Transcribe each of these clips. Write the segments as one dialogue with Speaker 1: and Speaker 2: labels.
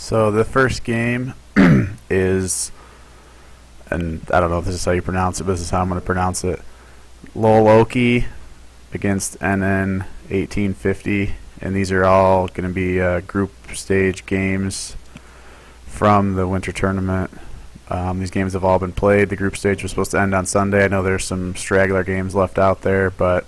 Speaker 1: So the first game is, and I don't know if this is how you pronounce it, but this is how I'm going to pronounce it. Loloekie against NN 1850, and these are all going to be group stage games from the winter tournament. These games have all been played. The group stage was supposed to end on Sunday. I know there's some straggler games left out there, but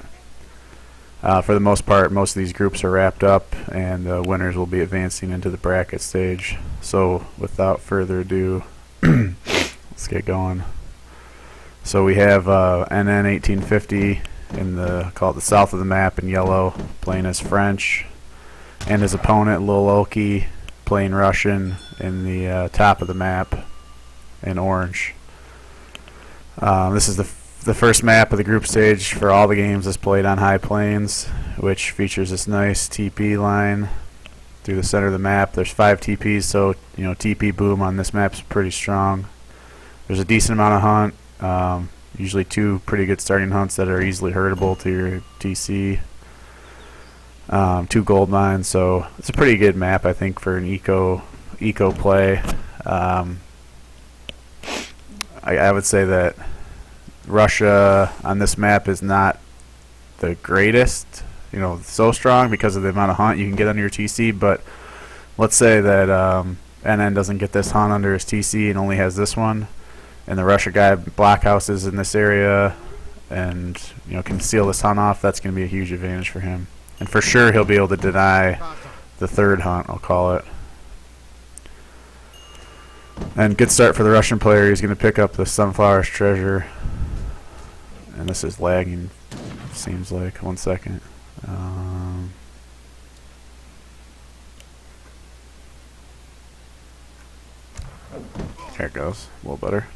Speaker 1: for the most part, most of these groups are wrapped up, and the winners will be advancing into the bracket stage. So without further ado, let's get going. So we have NN 1850 in called the south of the map in yellow, playing as French, and his opponent loloekie playing Russian in the top of the map in orange. This is the first map of the group stage for all the games that's played on High Plains, which features this nice TP line through the center of the map. There's 5 TPs, so TP boom on this map is pretty strong. There's a decent amount of hunt, usually 2 pretty good starting hunts that are easily herdable to your TC. 2 gold mines, so it's a pretty good map, I think, for an eco play. I would say that Russia on this map is not the greatest, so strong because of the amount of hunt you can get under your TC, but let's say that NN doesn't get this hunt under his TC and only has this one, and the Russia guy blockhouses in this area and can seal this hunt off. That's going to be a huge advantage for him, and for sure he'll be able to deny the third hunt, I'll call it. And good start for the Russian player. He's going to pick up the Sunflower's Treasure. And this is lagging, seems like. 1 second. There it goes. A little better.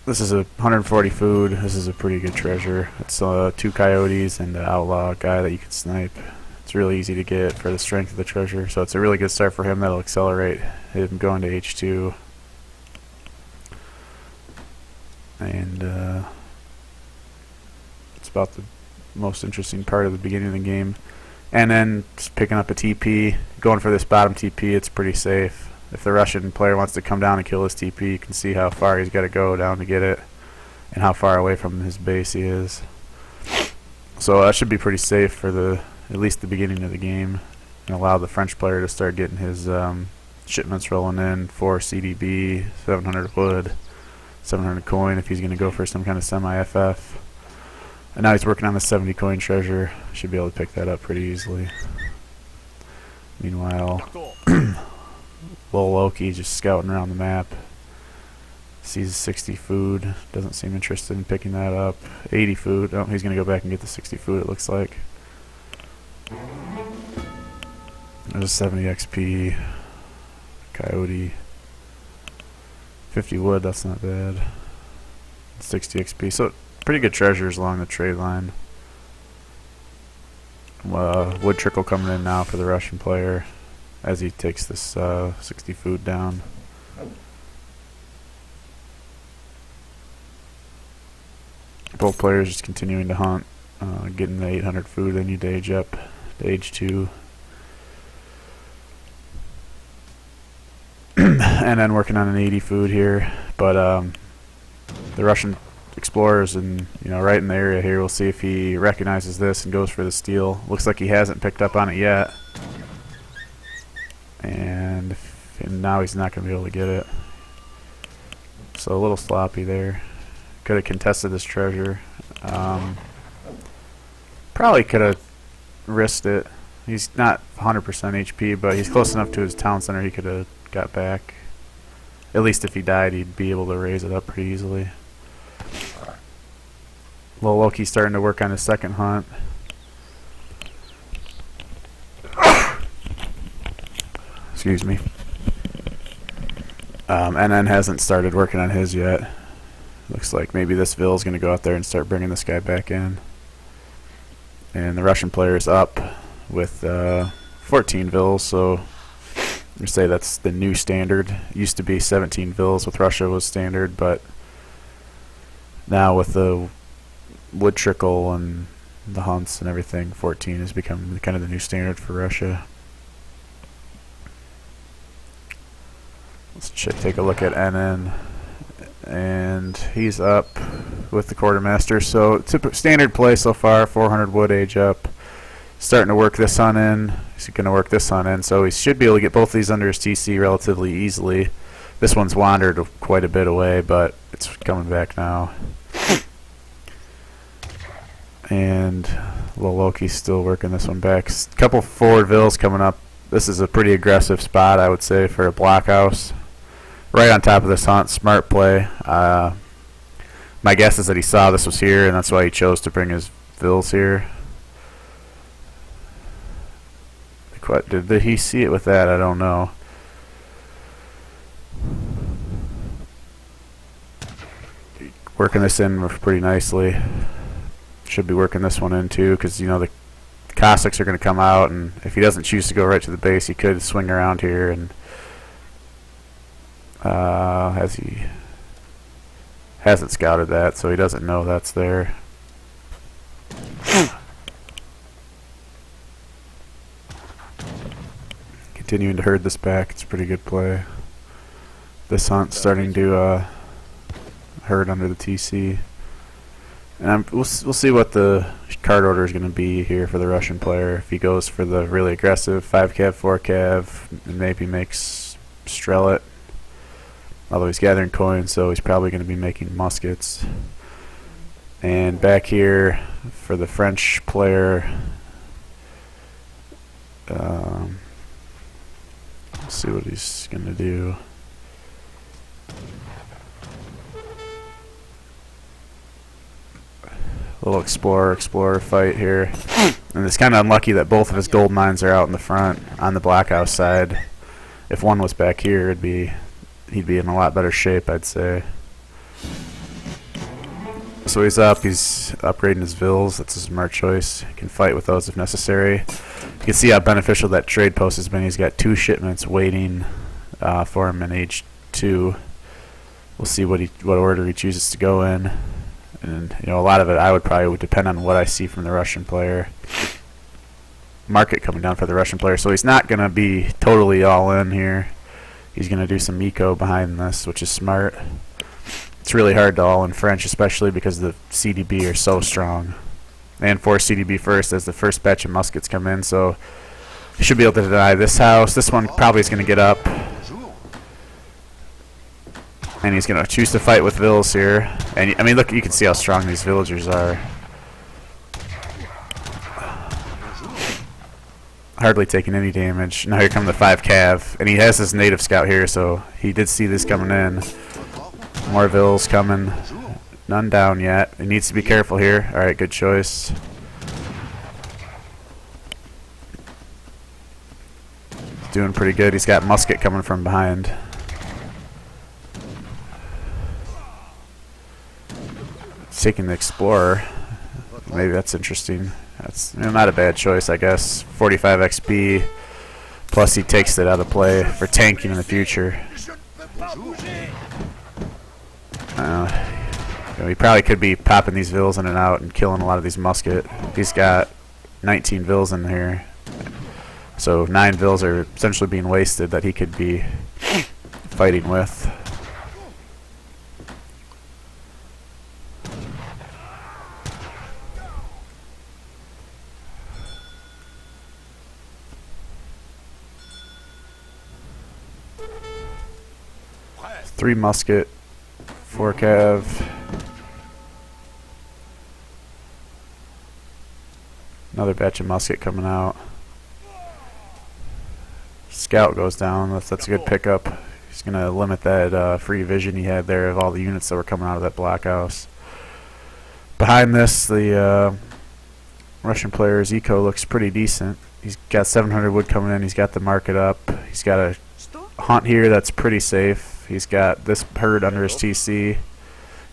Speaker 1: This is 140 food. This is a pretty good treasure. It's 2 coyotes and an outlaw guy that you can snipe. It's really easy to get for the strength of the treasure, so it's a really good start for him. That'll accelerate him going to H2. And it's about the most interesting part of the beginning of the game. And then just picking up a TP, going for this bottom TP, it's pretty safe. If the Russian player wants to come down and kill his TP, you can see how far he's got to go down to get it and how far away from his base he is. So that should be pretty safe for at least the beginning of the game, and allow the French player to start getting his shipments rolling in. 4 CDB, 700 wood, 700 coin if he's going to go for some kind of semi-FF. And now he's working on the 70 coin treasure. Should be able to pick that up pretty easily. Meanwhile, loloekie just scouting around the map. Sees 60 food. Doesn't seem interested in picking that up. 80 food. Oh, he's going to go back and get the 60 food, it looks like. There's a 70 XP. Coyote. 50 wood, that's not bad. 60 XP. So pretty good treasures along the trade line. Wood trickle coming in now for the Russian player as he takes this 60 food down. Both players just continuing to hunt, getting the 800 food. They need to age up to age 2. And then working on an 80 food here, but the Russian explorers and right in the area here. We'll see if he recognizes this and goes for the steal. Looks like he hasn't picked up on it yet, and now he's not going to be able to get it. So a little sloppy there. Could have contested this treasure. Probably could have risked it. He's not 100% HP, but he's close enough to his town center he could have got back. At least if he died, he'd be able to raise it up pretty easily. Loloekie's starting to work on his second hunt. Excuse me. NN hasn't started working on his yet. Looks like maybe this Ville's going to go out there and start bringing this guy back in. And the Russian player is up with 14 Villes, so we say that's the new standard. It used to be 17 Villes with Russia was standard, but now with the wood trickle and the hunts and everything, 14 has become kind of the new standard for Russia. Let's take a look at NN, and he's up with the quartermaster. So standard play so far, 400 wood, age up. Starting to work this hunt in. He's going to work this hunt in, so he should be able to get both these under his TC relatively easily. This one's wandered quite a bit away, but it's coming back now. And lolokie's still working this one back. A couple forward vills coming up. This is a pretty aggressive spot, I would say, for a blockhouse. Right on top of this hunt, smart play. My guess is that he saw this was here, and that's why he chose to bring his vills here. Did he see it with that? I don't know. Working this in pretty nicely. Should be working this one in too, because you know the Cossacks are going to come out, and if he doesn't choose to go right to the base, he could swing around here. And he hasn't scouted that, so he doesn't know that's there. Continuing to herd this back. It's a pretty good play. This hunt's starting to herd under the TC. And we'll see what the card order is going to be here for the Russian player. If he goes for the really aggressive 5 cav, 4 cav, and maybe makes Strelet. Although he's gathering coins, so he's probably going to be making muskets. And back here for the French player, let's see what he's going to do. A little explorer fight here. And it's kind of unlucky that both of his gold mines are out in the front on the blockhouse side. If one was back here, he'd be in a lot better shape, I'd say. So he's upgrading his vills. That's a smart choice. He can fight with those if necessary. You can see how beneficial that trade post has been. He's got 2 shipments waiting for him in age 2. We'll see what order he chooses to go in. And you know, a lot of it would depend on what I see from the Russian player. Market coming down for the Russian player, so he's not going to be totally all in here. He's going to do some eco behind this, which is smart. It's really hard to all in French, especially because the CDB are so strong. And force CDB first as the first batch of muskets come in, so he should be able to deny this house. This one probably is going to get up. And he's going to choose to fight with vills here. And I mean, look, you can see how strong these villagers are. Hardly taking any damage. Now here come the 5 cav. And he has his native scout here, so he did see this coming in. More vills coming. None down yet. He needs to be careful here. Alright, good choice. He's doing pretty good. He's got musket coming from behind. Taking the explorer. Maybe that's interesting. That's not a bad choice, I guess. 45 XP, plus he takes it out of play for tanking in the future. He probably could be popping these vills in and out and killing a lot of these musket. He's got 19 vills in here, so 9 vills are essentially being wasted that he could be fighting with. Three musket, 4 cav. Another batch of musket coming out. Scout goes down. That's a good pickup. He's going to limit that free vision he had there of all the units that were coming out of that blockhouse. Behind this, the Russian player's eco looks pretty decent. He's got 700 wood coming in. He's got the market up. He's got a hunt here that's pretty safe. He's got this herd under his TC.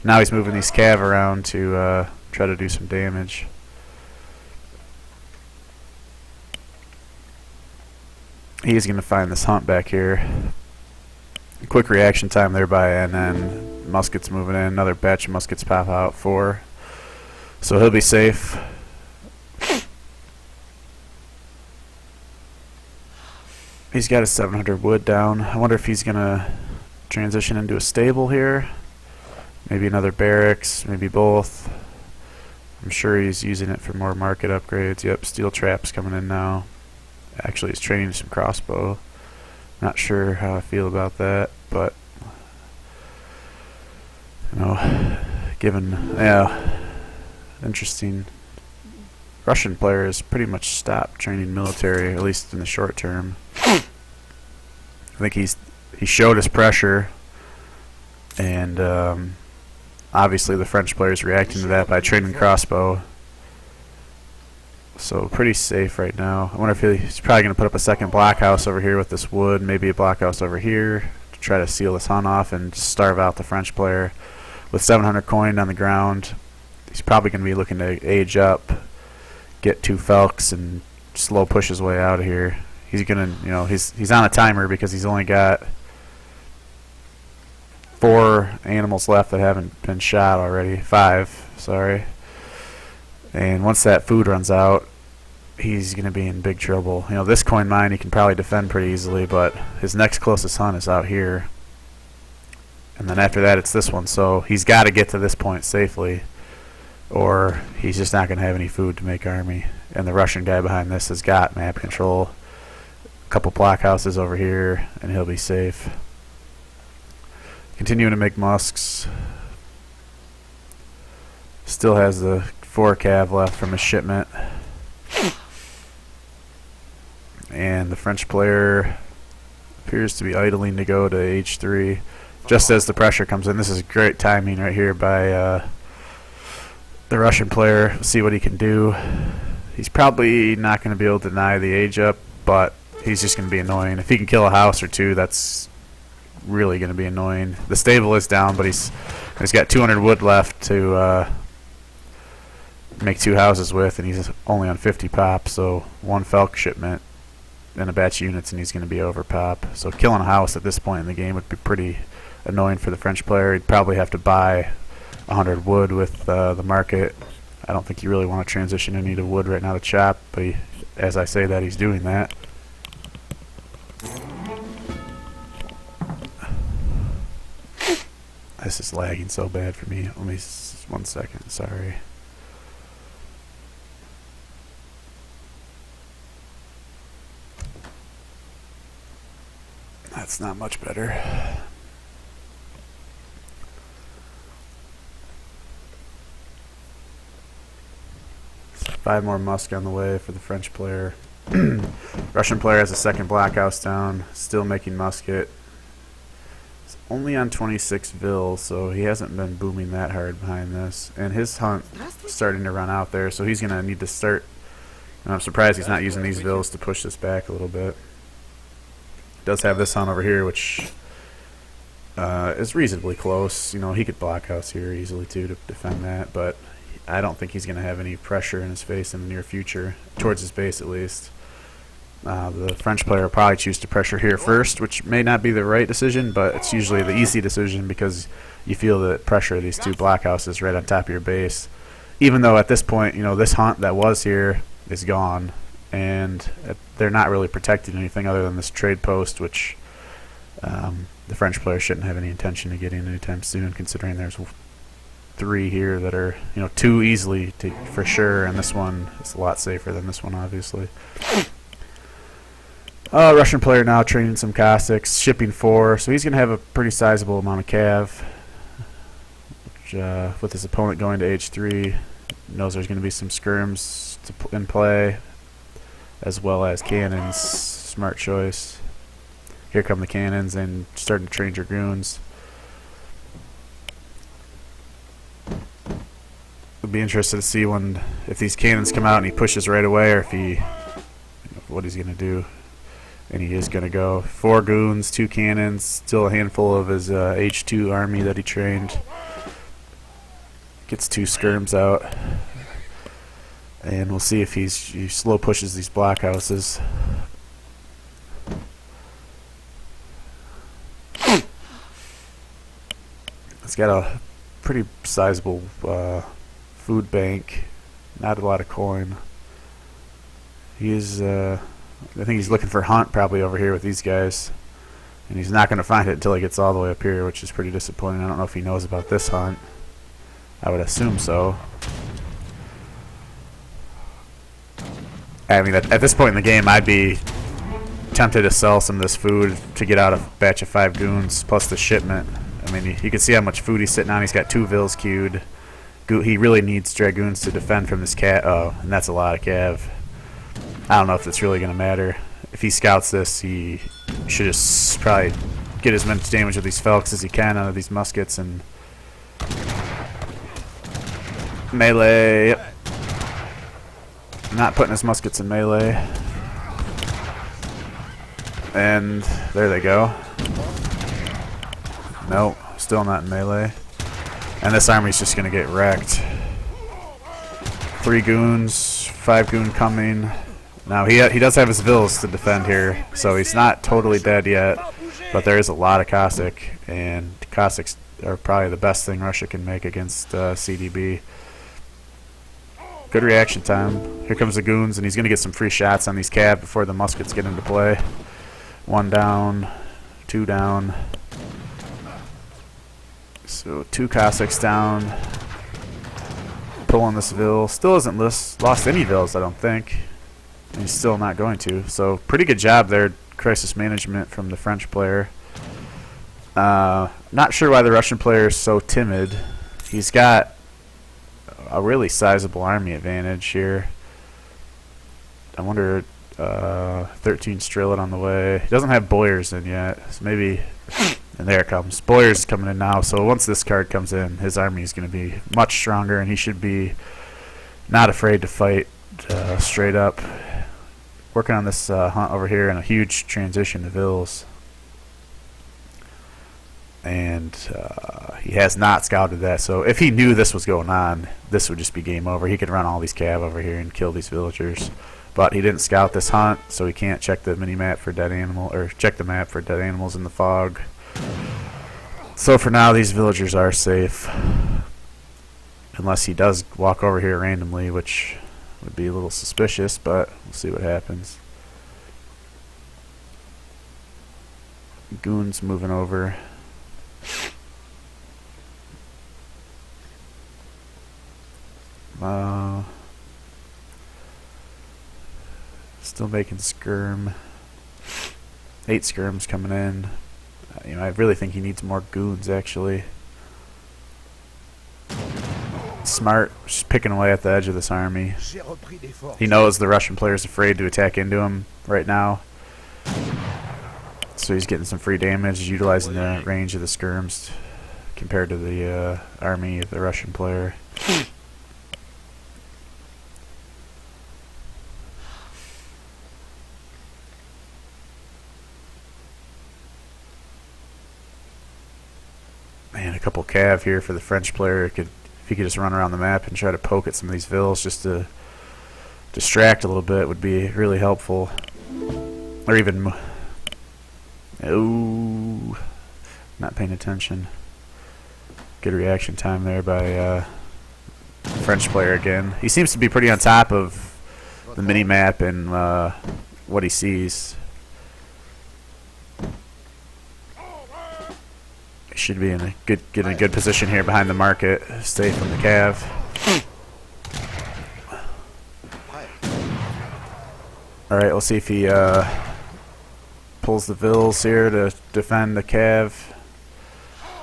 Speaker 1: Now he's moving these cav around to try to do some damage. He's going to find this hunt back here. Quick reaction time there by NN. Muskets moving in. Another batch of muskets pop out. 4. So he'll be safe. He's got a 700 wood down. I wonder if he's going to transition into a stable here. Maybe another barracks, maybe both. I'm sure he's using it for more market upgrades. Yep, steel traps coming in now. Actually, he's training some crossbow. Not sure how I feel about that, but you know, given interesting. Russian player has pretty much stopped training military, at least in the short term. I think he showed his pressure, and obviously the French player is reacting to that by training crossbow. So pretty safe right now. I wonder if he's probably going to put up a second blockhouse over here with this wood, maybe a blockhouse over here to try to seal this hunt off and just starve out the French player. With 700 coin on the ground, he's probably going to be looking to age up, get 2 Felks, and slow push his way out of here. He's gonna, he's on a timer because he's only got 4 animals left that haven't been shot already. 5, sorry. And once that food runs out, he's gonna be in big trouble. This coin mine he can probably defend pretty easily, but his next closest hunt is out here. And then after that, it's this one. So he's got to get to this point safely, or he's just not going to have any food to make army. And the Russian guy behind this has got map control. A couple blockhouses over here, and he'll be safe. Continuing to make musks. Still has the 4 cav left from his shipment. And the French player appears to be idling to go to H3. Just as the pressure comes in. This is great timing right here by the Russian player. See what he can do. He's probably not going to be able to deny the age up, but he's just going to be annoying. If he can kill a house or 2, that's really going to be annoying. The stable is down, but he's got 200 wood left to make 2 houses with, and he's only on 50 pop, so 1 Felk shipment and a batch of units, and he's going to be over pop. So killing a house at this point in the game would be pretty annoying for the French player. He'd probably have to buy 100 wood with the market. I don't think you really want to transition any to wood right now to chop, but as I say that, he's doing that. This is lagging so bad for me. Let me 1 second, sorry. That's not much better. 5 more musk on the way for the French player. Russian player has a second blockhouse down, still making musket. He's only on 26 vil, so he hasn't been booming that hard behind this. And his hunt is starting to run out there, so he's going to need to start. And I'm surprised he's not using these vils to push this back a little bit. Does have this hunt over here, which is reasonably close. He could blockhouse here easily too to defend that, but I don't think he's going to have any pressure in his face in the near future, towards his base at least. The French player will probably choose to pressure here first, which may not be the right decision, but it's usually the easy decision because you feel the pressure of these 2 blockhouses right on top of your base. Even though at this point, this hunt that was here is gone, and they're not really protecting anything other than this trade post, which the French player shouldn't have any intention of getting anytime soon, considering there's 3 here that are 2 easily for sure, and this one is a lot safer than this one, obviously. Russian player now training some Cossacks, shipping 4, so he's going to have a pretty sizable amount of cav, which, with his opponent going to H3, knows there's going to be some skirms in play, as well as cannons. Smart choice. Here come the cannons, and starting to train dragoons. I'd be interested to see if these cannons come out and he pushes right away, or if what he's going to do. And he is going to go 4 goons, 2 cannons, still a handful of his H2 army that he trained. Gets 2 skirms out. And we'll see if he slow pushes these blockhouses. It's got a pretty sizable food bank. Not a lot of coin. He is... I think he's looking for hunt probably over here with these guys. And he's not going to find it until he gets all the way up here, which is pretty disappointing. I don't know if he knows about this hunt. I would assume so. I mean, at this point in the game, I'd be tempted to sell some of this food to get out a batch of 5 goons plus the shipment. I mean, you can see how much food he's sitting on. He's got 2 vills queued. He really needs dragoons to defend from this cat. Oh, and that's a lot of cav. I don't know if that's really going to matter. If he scouts this, he should just probably get as much damage with these Felks as he can out of these muskets and melee. Yep. Not putting his muskets in melee. And there they go. Nope, still not in melee. And this army's just gonna get wrecked. 3 goons, 5 goon coming. Now he does have his vills to defend here, so he's not totally dead yet. But there is a lot of Cossack, and Cossacks are probably the best thing Russia can make against CDB. Good reaction time. Here comes the goons, and he's gonna get some free shots on these cav before the muskets get into play. 1 down, 2 down. So 2 Cossacks down. Pulling this Vill. Still hasn't lost any Vills, I don't think. And he's still not going to. So pretty good job there, crisis management from the French player. Not sure why the Russian player is so timid. He's got a really sizable army advantage here. I wonder, 13 Strillet on the way. He doesn't have Boyers in yet, so maybe, and there it comes. Boyers is coming in now, so once this card comes in, his army is going to be much stronger, and he should be not afraid to fight straight up. Working on this hunt over here, and a huge transition to Vills. And he has not scouted that, so if he knew this was going on, this would just be game over. He could run all these cav over here and kill these villagers. But he didn't scout this hunt, so he can't check the mini-map for dead animal, or check the map for dead animals in the fog. So for now, these villagers are safe. Unless he does walk over here randomly, which would be a little suspicious, but we'll see what happens. Goons moving over. Still making skirm. 8 skirms coming in. I really think he needs more goons, actually. Smart, just picking away at the edge of this army. He knows the Russian player's afraid to attack into him right now. So he's getting some free damage, utilizing the range of the skirms compared to the army of the Russian player. Man, a couple cav here for the French player. If he could just run around the map and try to poke at some of these vills just to distract a little bit, would be really helpful. Or even... Oh, not paying attention. Good reaction time there by the French player again. He seems to be pretty on top of the mini-map and what he sees. Should be in a good position here behind the market, stay from the cav. All right, we'll see if he pulls the vills here to defend the cav.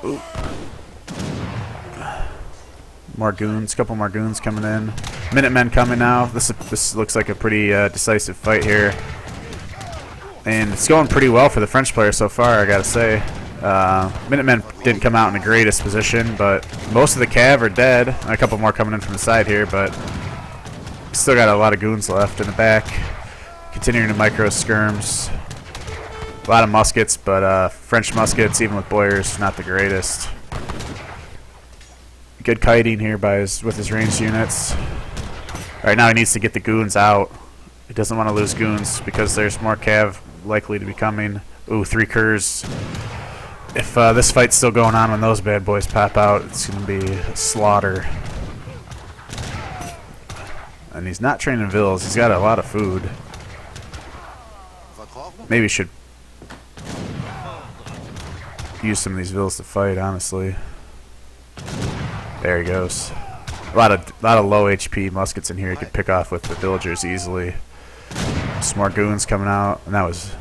Speaker 1: Ooh. More goons, couple more goons coming in. Minutemen coming now. This looks like a pretty decisive fight here, and it's going pretty well for the French player so far, I gotta say. Minutemen didn't come out in the greatest position, but most of the cav are dead. A couple more coming in from the side here, but still got a lot of goons left in the back. Continuing to micro skirms. A lot of muskets, but French muskets, even with Boyers, not the greatest. Good kiting here with his ranged units. Right now he needs to get the goons out. He doesn't want to lose goons because there's more cav likely to be coming. Ooh, 3 curs. If this fight's still going on when those bad boys pop out, it's going to be a slaughter. And he's not training vills. He's got a lot of food. Maybe should use some of these villas to fight, honestly. There he goes. A lot of low HP muskets in here you could pick off with the villagers easily. Some more goons coming out, and that was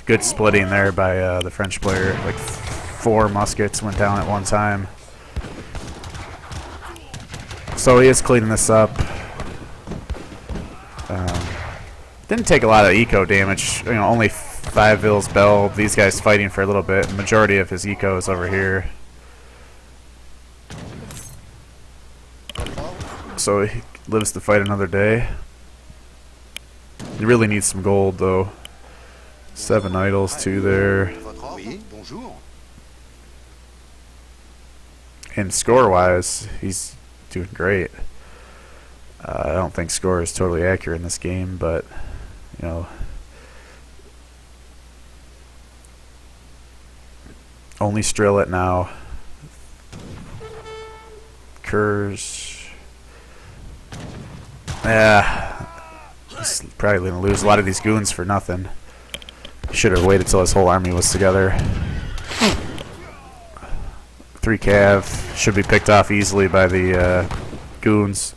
Speaker 1: good splitting there by the French player. Like 4 muskets went down at one time. So he is cleaning this up. Didn't take a lot of eco damage. You know, only 5 vills bell. These guys fighting for a little bit. The majority of his eco is over here. So he lives to fight another day. He really needs some gold, though. 7 idols, 2 there. And score-wise, he's doing great. I don't think score is totally accurate in this game, but, you know, only Strillet now. Kurz. Yeah, he's probably going to lose a lot of these goons for nothing. Should have waited till his whole army was together. 3 cav should be picked off easily by the goons.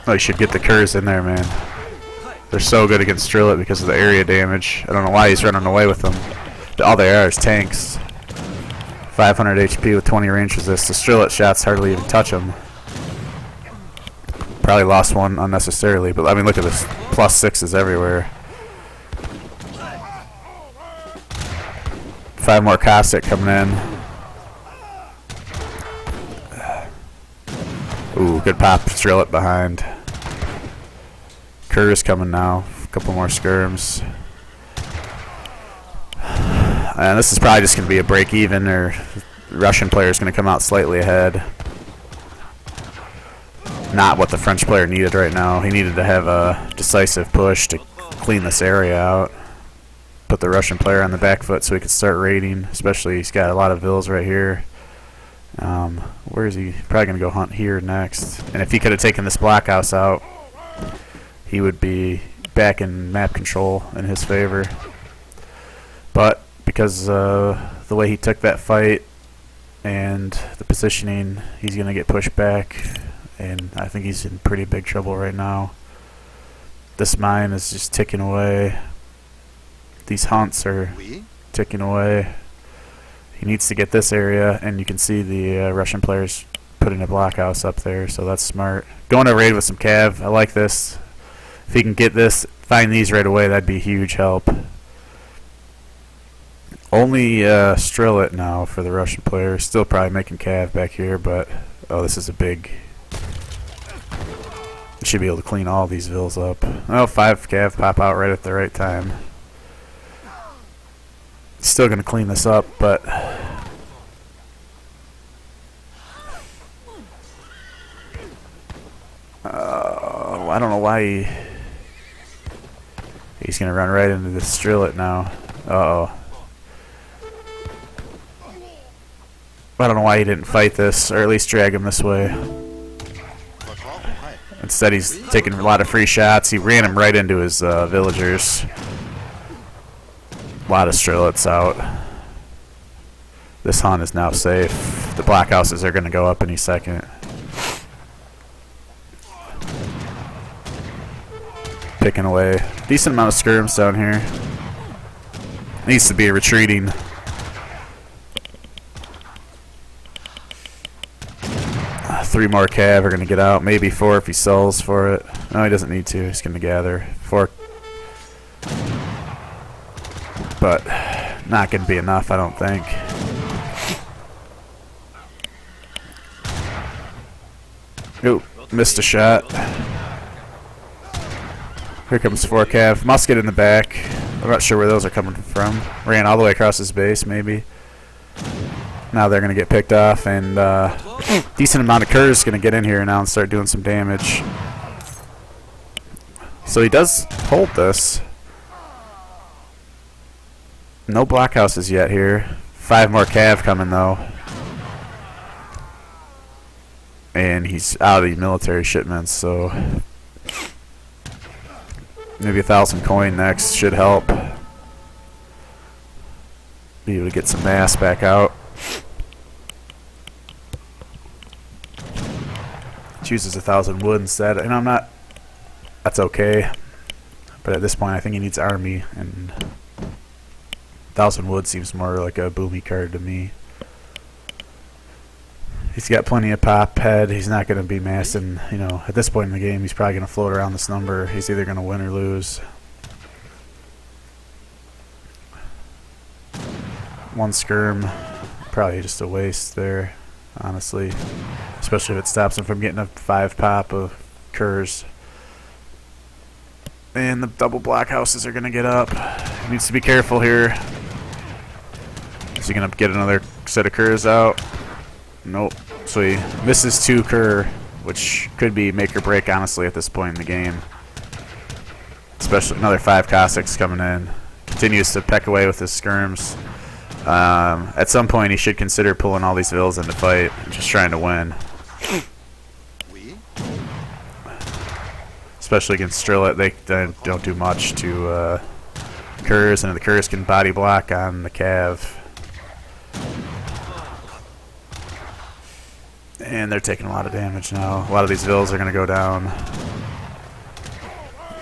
Speaker 1: Oh, you should get the Kurz in there, man. They're so good against Strillet because of the area damage. I don't know why he's running away with them. All they are is tanks. 500 HP with 20 range resist. The Strillet shots hardly even touch him. Probably lost one unnecessarily, but I mean, look at this. +6s everywhere. 5 more Cossack coming in. Ooh, good pop. Strillet behind. Kurz coming now. A couple more skirms. And this is probably just going to be a break even, or the Russian player is going to come out slightly ahead. Not what the French player needed right now. He needed to have a decisive push to clean this area out. Put the Russian player on the back foot so he could start raiding. Especially he's got a lot of vills right here. Where is he? Probably going to go hunt here next. And if he could have taken this blockhouse out, he would be back in map control in his favor. But because the way he took that fight and the positioning, he's going to get pushed back. And I think he's in pretty big trouble right now. This mine is just ticking away. These hunts are ticking away. He needs to get this area, and you can see the Russian players putting a blockhouse up there, so that's smart. Going to raid with some cav. I like this. If he can get this, find these right away, that'd be a huge help. Only Strillet now for the Russian player. Still probably making cav back here, but oh, this is a big. Should be able to clean all these vills up. Oh, 5 cav pop out right at the right time. Still going to clean this up, but I don't know why he's going to run right into this Strillet now. Uh-oh. I don't know why he didn't fight this, or at least drag him this way. Instead, he's taking a lot of free shots. He ran him right into his villagers. A lot of Strillets out. This hunt is now safe. The blockhouses are going to go up any second. Picking away. Decent amount of skirms down here. Needs to be retreating. Three more cav are going to get out. Maybe 4 if he sells for it. No, he doesn't need to. He's going to gather. 4. But not going to be enough, I don't think. Ooh, missed a shot. Here comes 4 cav. Musket in the back. I'm not sure where those are coming from. Ran all the way across his base, maybe. Now they're going to get picked off, and decent amount of Kurz is going to get in here now and start doing some damage. So he does hold this. No blockhouses yet here. 5 more cav coming, though. And he's out of the military shipments, so maybe 1,000 coin next should help. Be able to get some mass back out. Chooses 1,000 wood instead, and I'm not. That's okay, but at this point, I think he needs army, and 1,000 wood seems more like a boomy card to me. He's got plenty of pop head. He's not going to be massing. You know, at this point in the game, he's probably going to float around this number. He's either going to win or lose. One skirm, probably just a waste there, honestly. Especially if it stops him from getting a 5 pop of curs. And the double block houses are going to get up. He needs to be careful here. Is he going to get another set of curs out? Nope. So he misses 2 cur, which could be make or break, honestly, at this point in the game. Especially another 5 Cossacks coming in. Continues to peck away with his skirms. At some point, he should consider pulling all these vills into fight and just trying to win. Especially against Strillet, they don't do much to curs, and the curs can body block on the cav. And they're taking a lot of damage now. A lot of these vills are going to go down.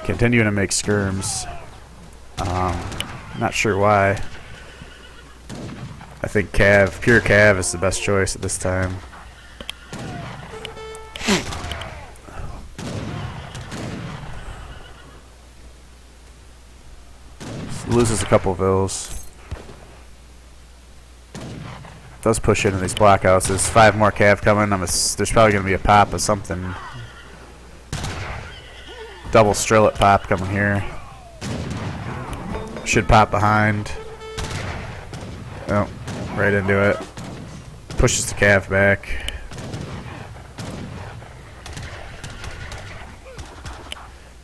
Speaker 1: Continuing to make skirms. Not sure why. I think cav, pure cav is the best choice at this time. Loses a couple vills. Does push into these block houses. 5 more cav coming. There's probably going to be a pop of something. Double Strillet pop coming here. Should pop behind. Oh, right into it. Pushes the cav back.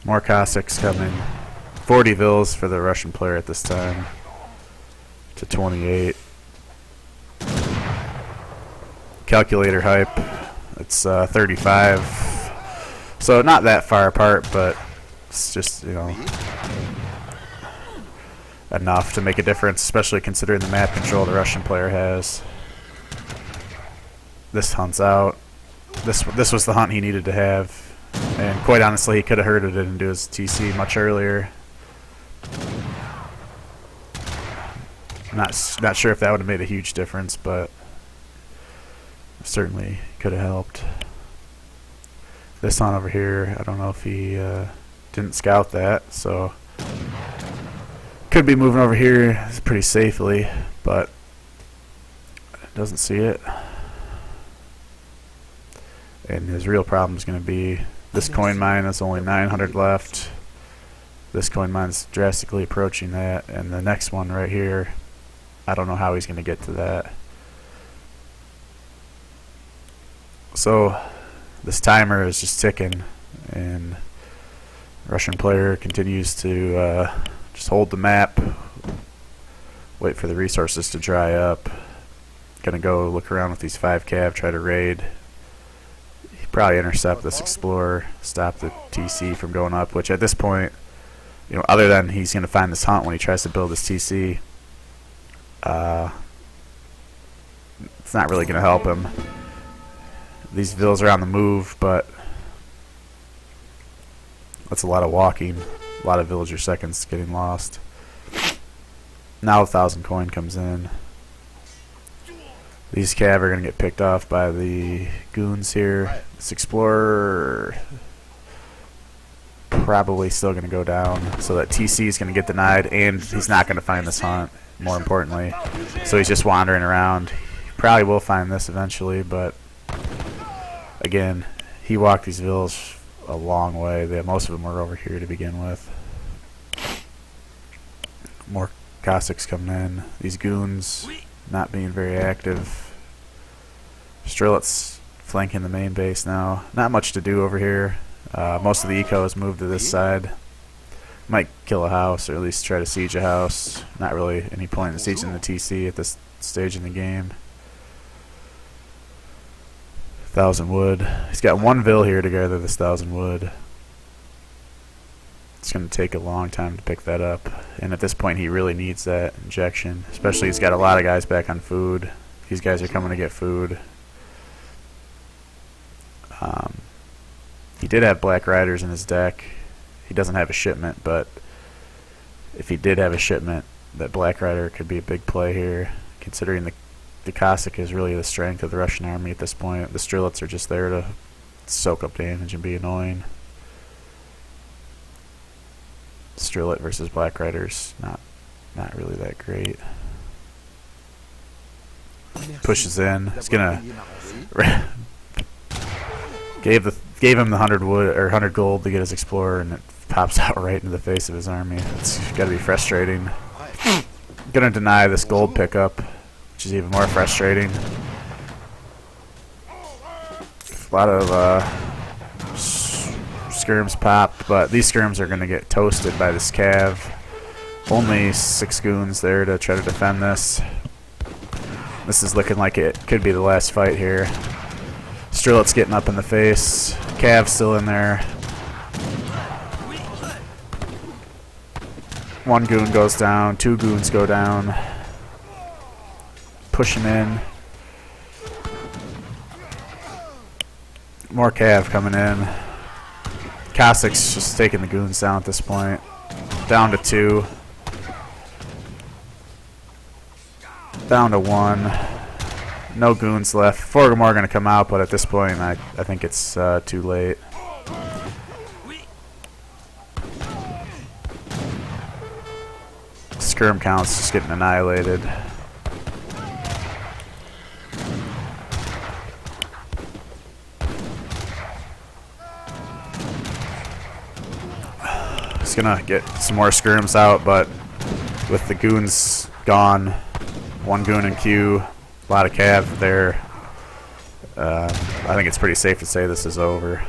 Speaker 1: More Cossacks coming. 40 vills for the Russian player at this time. To 28. Calculator hype. It's 35. So not that far apart, but it's just, you know, enough to make a difference, especially considering the map control the Russian player has. This hunt's out. This was the hunt he needed to have, and quite honestly, he could have herded it into his TC much earlier. Not sure if that would have made a huge difference, but certainly could have helped. This hunt over here, I don't know if he didn't scout that, so could be moving over here pretty safely, but doesn't see it. And his real problem is going to be this coin mine. That's only 900 left. This coin mine's drastically approaching that, and the next one right here, I don't know how he's going to get to that. So this timer is just ticking, and Russian player continues to just hold the map, wait for the resources to dry up. Gonna go look around with these 5 cav, try to raid. Probably intercept this explorer, stop the TC from going up, which at this point, you know, other than he's going to find this hunt when he tries to build his TC, it's not really going to help him. These vills are on the move, but that's a lot of walking, a lot of villager seconds getting lost. Now 1,000 coin comes in. These cav are going to get picked off by the goons here. This explorer probably still going to go down, so that TC is going to get denied, and he's not going to find this hunt, more importantly. So he's just wandering around. He probably will find this eventually, but again, he walked these vills a long way. Most of them were over here to begin with. More Cossacks coming in. These goons not being very active. Strillet's flanking the main base now. Not much to do over here. Most of the eco has moved to this side. Might kill a house, or at least try to siege a house. Not really any point in sieging the TC at this stage in the game. 1,000 wood. He's got 1 vill here to gather this 1,000 wood. It's going to take a long time to pick that up. And at this point, he really needs that injection. Especially he's got a lot of guys back on food. These guys are coming to get food. He did have Black Riders in his deck. He doesn't have a shipment, but if he did have a shipment, that Black Rider could be a big play here, considering the Cossack is really the strength of the Russian army at this point. The Strelets are just there to soak up damage and be annoying. Strelet versus Black Riders, not really that great. Pushes in. He's gonna gave him the 100 wood or 100 gold to get his Explorer, and it pops out right into the face of his army. It's got to be frustrating. Gonna deny this gold pickup, which is even more frustrating. A lot of skirms pop, but these skirms are gonna get toasted by this cav. Only 6 goons there to try to defend this. This is looking like it could be the last fight here. Strelet's getting up in the face. Cav's still in there. 1 goon goes down. 2 goons go down. Pushing in. More cav coming in. Cossack's just taking the goons down at this point. Down to 2. Down to 1. No goons left. 4 more are going to come out, but at this point I think it's too late. Skirm count's just getting annihilated. Just gonna get some more skirms out, but with the goons gone, 1 goon in queue, a lot of cav there. I think it's pretty safe to say this is over.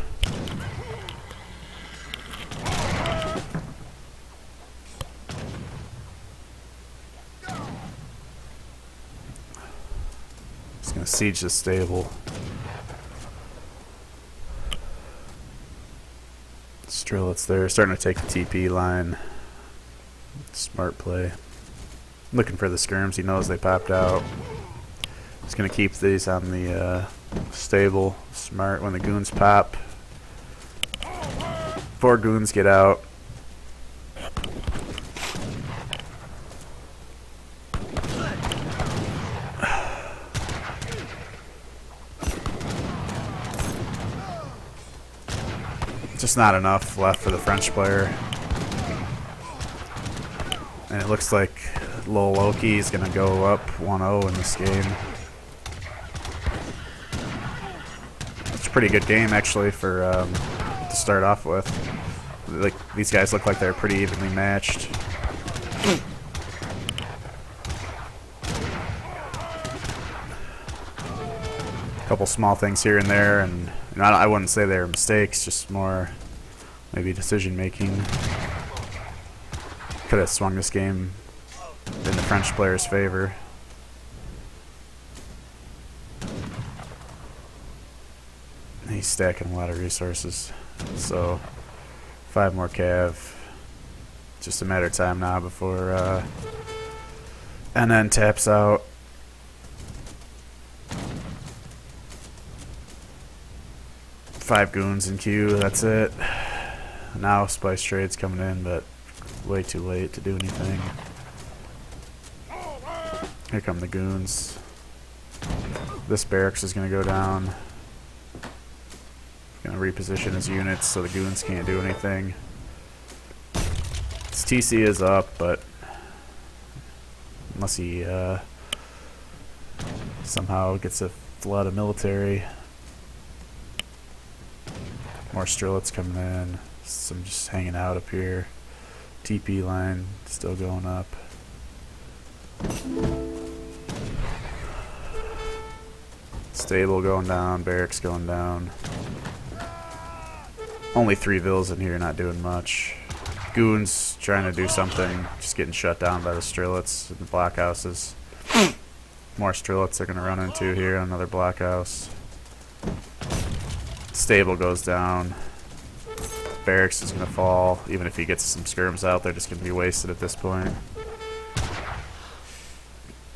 Speaker 1: Just gonna siege the stable. Strelet's there, starting to take the TP line. Smart play. Looking for the skirms, he knows they popped out. He's going to keep these on the stable. Smart when the goons pop. 4 goons get out. Just not enough left for the French player. And it looks like loloekie is going to go up 1-0 in this game. It's a pretty good game actually for to start off with. Like these guys look like they're pretty evenly matched. A couple small things here and there, and I wouldn't say they were mistakes, just more maybe decision making. Could have swung this game in the French player's favor. He's stacking a lot of resources, so 5 more cav. Just a matter of time now before NN taps out. Five goons in queue, that's it. Now spice trade's coming in, but way too late to do anything. Here come the goons. This barracks is going to go down. Going to reposition his units so the goons can't do anything. His TC is up, but unless he somehow gets a flood of military. More Strelets coming in. Some just hanging out up here. TP line still going up. Stable going down, barracks going down. Only 3 vills in here, not doing much. Goons trying to do something, just getting shut down by the Strelets and the blockhouses. More Strelets they're going to run into here, another blockhouse. Stable goes down. barracks is going to fall. Even if he gets some skirms out, they're just going to be wasted at this point.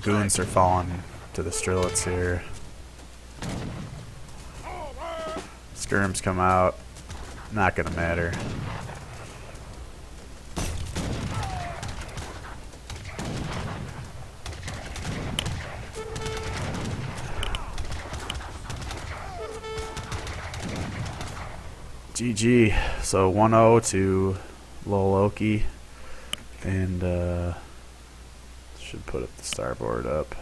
Speaker 1: Goons are falling to the Strelitz here. Skirms come out. Not going to matter. GG. So 1-0 to loloekie, and should put up the starboard up.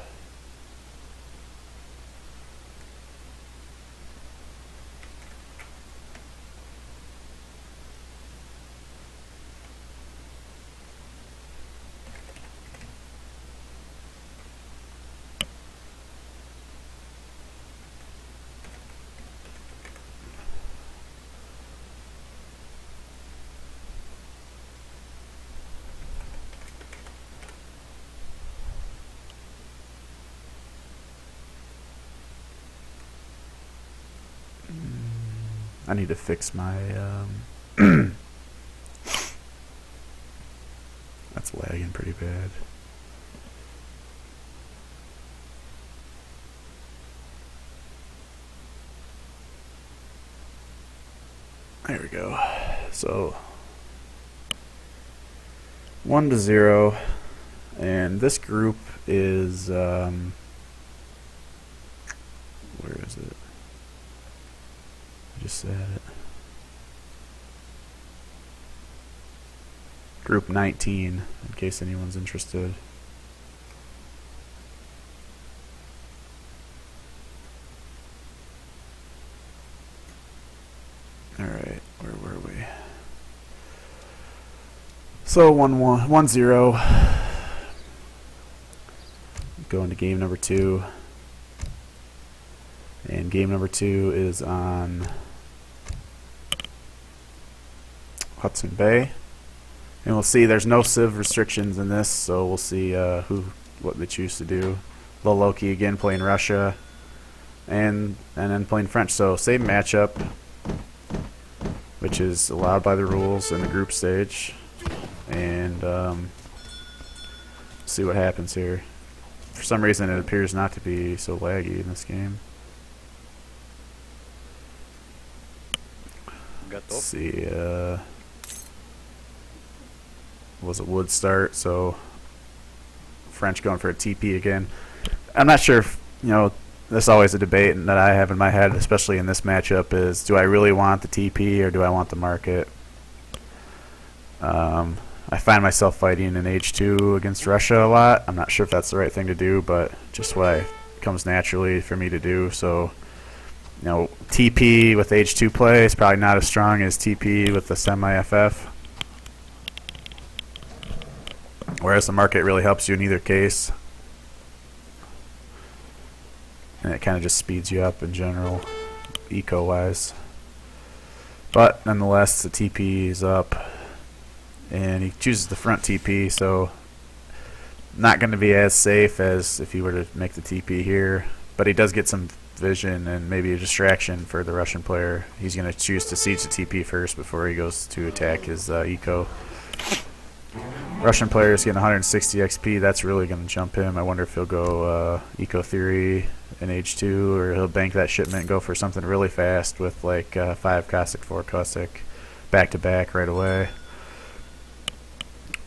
Speaker 1: I need to fix my that's lagging pretty bad. There we go. So 1-0, and this group is where is it? I just said it. Group 19, in case anyone's interested. Alright, where were we? So 1-0. Go into game number 2. And game number 2 is on Hudson Bay. And we'll see there's no civ restrictions in this, so we'll see what they choose to do. loloekie again playing Russia, and then playing French. So same matchup, which is allowed by the rules in the group stage. And see what happens here. For some reason it appears not to be so laggy in this game. Let's see, was a wood start, so French going for a TP again. I'm not sure if, there's always a debate that I have in my head, especially in this matchup, is do I really want the TP or do I want the market? I find myself fighting in H2 against Russia a lot. I'm not sure if that's the right thing to do, but just what comes naturally for me to do. So, TP with H2 play is probably not as strong as TP with the semi-FF. Whereas the market really helps you in either case. And it kind of just speeds you up in general, eco-wise. But nonetheless, the TP is up. And he chooses the front TP, so not going to be as safe as if he were to make the TP here. But he does get some vision and maybe a distraction for the Russian player. He's going to choose to siege the TP first before he goes to attack his eco. Russian player is getting 160 XP. That's really going to jump him. I wonder if he'll go eco theory in H2, or he'll bank that shipment and go for something really fast with like 5 Cossack, 4 Cossack back to back right away.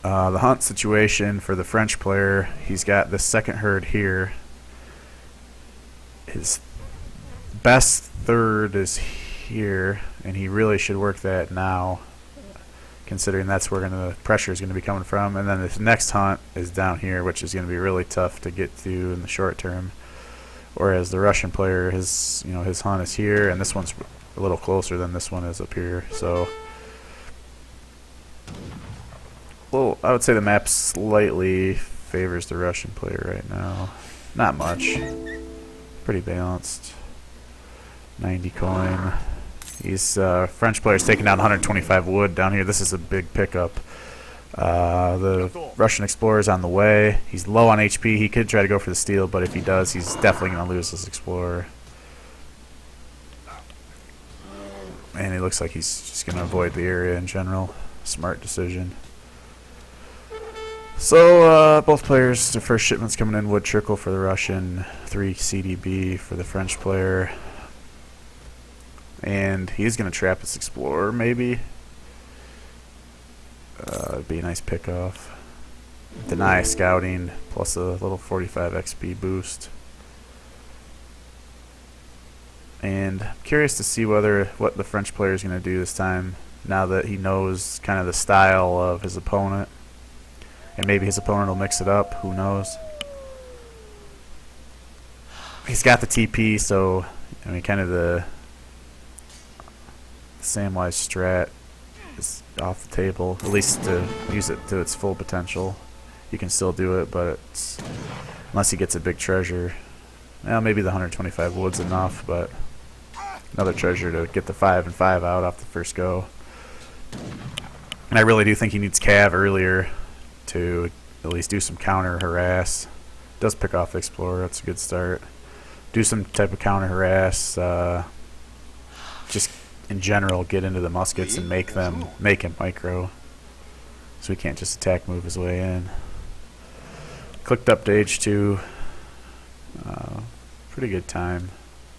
Speaker 1: The hunt situation for the French player, he's got the second herd here. His best third is here, and he really should work that now, considering that's where the pressure is going to be coming from. And then his next hunt is down here, which is going to be really tough to get to in the short term. Whereas the Russian player, his hunt is here, and this one's a little closer than this one is up here. So, well, I would say the map slightly favors the Russian player right now. Not much. Pretty balanced. 90 coin. He's French player's taking down 125 wood down here. This is a big pickup. The Russian explorer's on the way. He's low on HP. He could try to go for the steal, but if he does, he's definitely going to lose this explorer. And he looks like he's just going to avoid the area in general. Smart decision. So both players, the first shipment's coming in. Wood trickle for the Russian, 3 CDB for the French player. And he's going to trap this Explorer, maybe. It'd be a nice pickoff. Deny scouting, plus a little 45 XP boost. And I'm curious to see what the French player is going to do this time, now that he knows kind of the style of his opponent. And maybe his opponent will mix it up, who knows. He's got the TP, so, I mean, kind of the Samwise strat is off the table, at least to use it to its full potential. You can still do it, but unless he gets a big treasure. Well, maybe the 125 wood's enough, but another treasure to get the 5 and 5 out off the first go. And I really do think he needs Cav earlier to at least do some counter harass. Does pick off the Explorer, that's a good start. Do some type of counter harass. Just in general, get into the muskets and make him micro, so he can't just attack move his way in. Clicked up to H2. Pretty good time.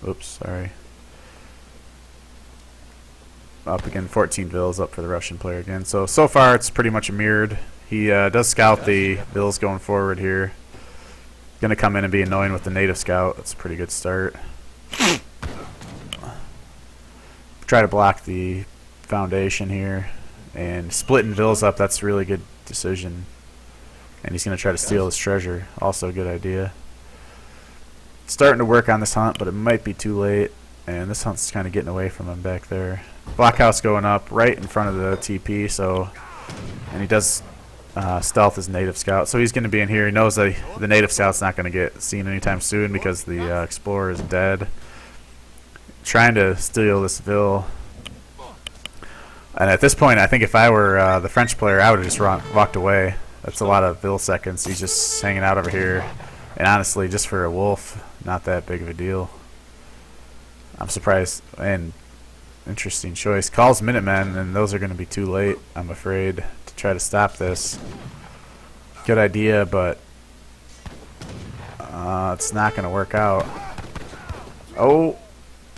Speaker 1: Oops, sorry. Up again, 14 vills up for the Russian player again. So far it's pretty much a mirrored. He does scout the vills going forward here. Gonna come in and be annoying with the native scout. That's a pretty good start. Try to block the foundation here. And splitting vills up, that's a really good decision. And he's gonna try to steal his treasure. Also a good idea. Starting to work on this hunt, but it might be too late. And this hunt's kind of getting away from him back there. Blockhouse going up right in front of the TP, and he does stealth his native scout, so he's going to be in here. He knows that the native scout's not going to get seen anytime soon because the Explorer is dead. Trying to steal this Vill. And at this point, I think if I were the French player, I would have just walked away. That's a lot of Vill seconds. He's just hanging out over here. And honestly, just for a wolf, not that big of a deal. I'm surprised. And interesting choice. Calls Minutemen, and those are going to be too late, I'm afraid, to try to stop this. Good idea, but it's not going to work out. Oh,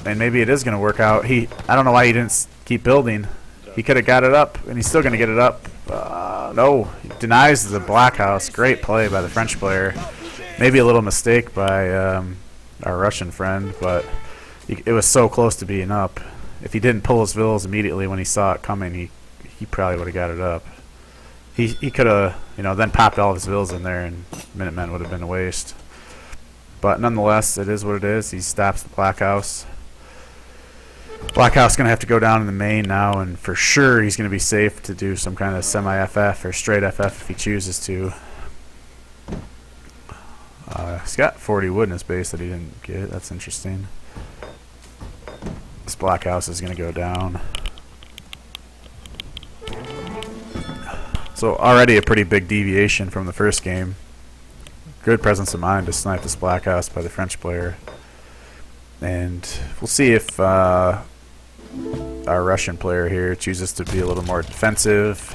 Speaker 1: and maybe it is going to work out. I don't know why he didn't keep building. He could have got it up, and he's still going to get it up. No, he denies the blockhouse. Great play by the French player. Maybe a little mistake by our Russian friend, but it was so close to being up. If he didn't pull his vills immediately when he saw it coming, he probably would have got it up. He could have, then popped all of his vills in there, and Minutemen would have been a waste. But nonetheless, it is what it is. He stops the blockhouse. Blockhouse going to have to go down in the main now, and for sure he's going to be safe to do some kind of semi-FF or straight FF if he chooses to. He's got 40 wood in his base that he didn't get. That's interesting. This blockhouse is going to go down. So already a pretty big deviation from the first game. Good presence of mind to snipe this blockhouse by the French player. And we'll see if our Russian player here chooses to be a little more defensive,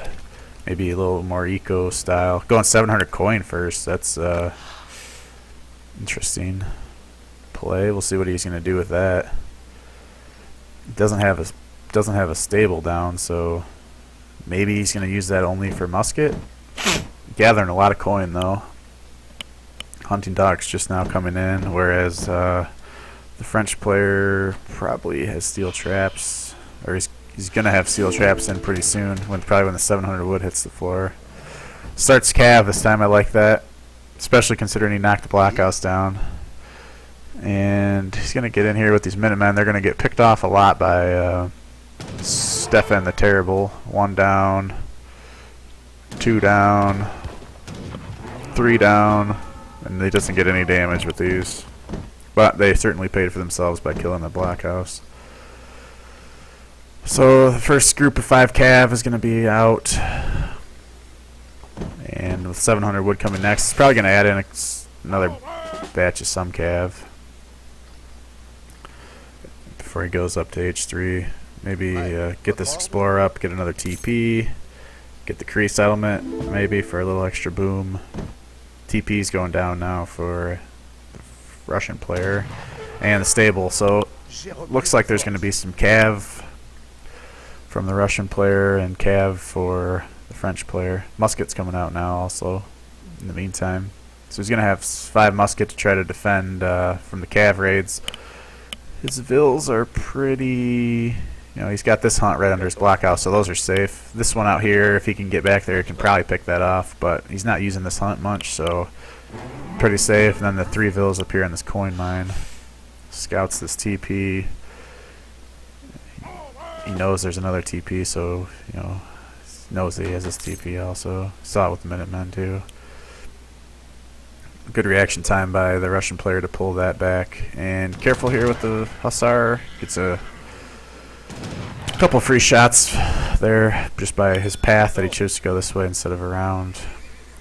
Speaker 1: maybe a little more eco style. Going 700 coin first. That's interesting play. We'll see what he's going to do with that. Doesn't have a stable down, so maybe he's going to use that only for musket. Gathering a lot of coin though. Hunting dog's just now coming in, whereas the French player probably has steel traps, or he's going to have steel traps in pretty soon, probably when the 700 wood hits the floor. Starts Cav this time. I like that, especially considering he knocked the blockhouse down. And he's going to get in here with these Minutemen. They're going to get picked off a lot by Stefan the Terrible. 1 down, 2 down, 3 down, and he doesn't get any damage with these. But they certainly paid for themselves by killing the blockhouse. So the first group of 5 cav is going to be out. And with 700 wood coming next, it's probably going to add in another batch of some cav before he goes up to H3. Maybe get this explorer up, get another TP, get the Kree settlement maybe for a little extra boom. TP's going down now for the Russian player and the stable. So looks like there's going to be some cav from the Russian player and cav for the French player. Musket's coming out now also in the meantime. So he's going to have 5 musket to try to defend from the cav raids. His vills are pretty... You know, he's got this hunt right under his blockhouse, so those are safe. This one out here, if he can get back there, he can probably pick that off, but he's not using this hunt much, so pretty safe. And then the 3 vills up here in this coin mine. Scouts this TP. He knows there's another TP, so, you know, knows that he has this TP also. Saw it with the Minutemen, too. Good reaction time by the Russian player to pull that back. And careful here with the Hussar. Gets a couple free shots there just by his path that he chose to go this way instead of around.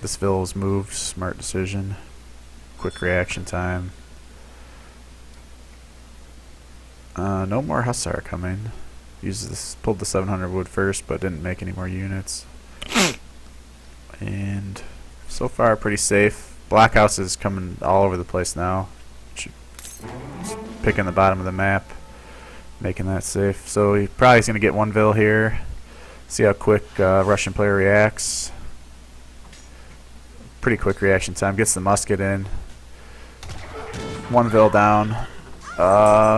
Speaker 1: This Vill's moved. Smart decision. Quick reaction time. No more Hussar coming. Uses this, pulled the 700 wood first, but didn't make any more units. And so far pretty safe. Blockhouse is coming all over the place now. Picking the bottom of the map, making that safe. So he probably is going to get 1 Vill here. See how quick Russian player reacts. Pretty quick reaction time. Gets the musket in. 1 Vill down.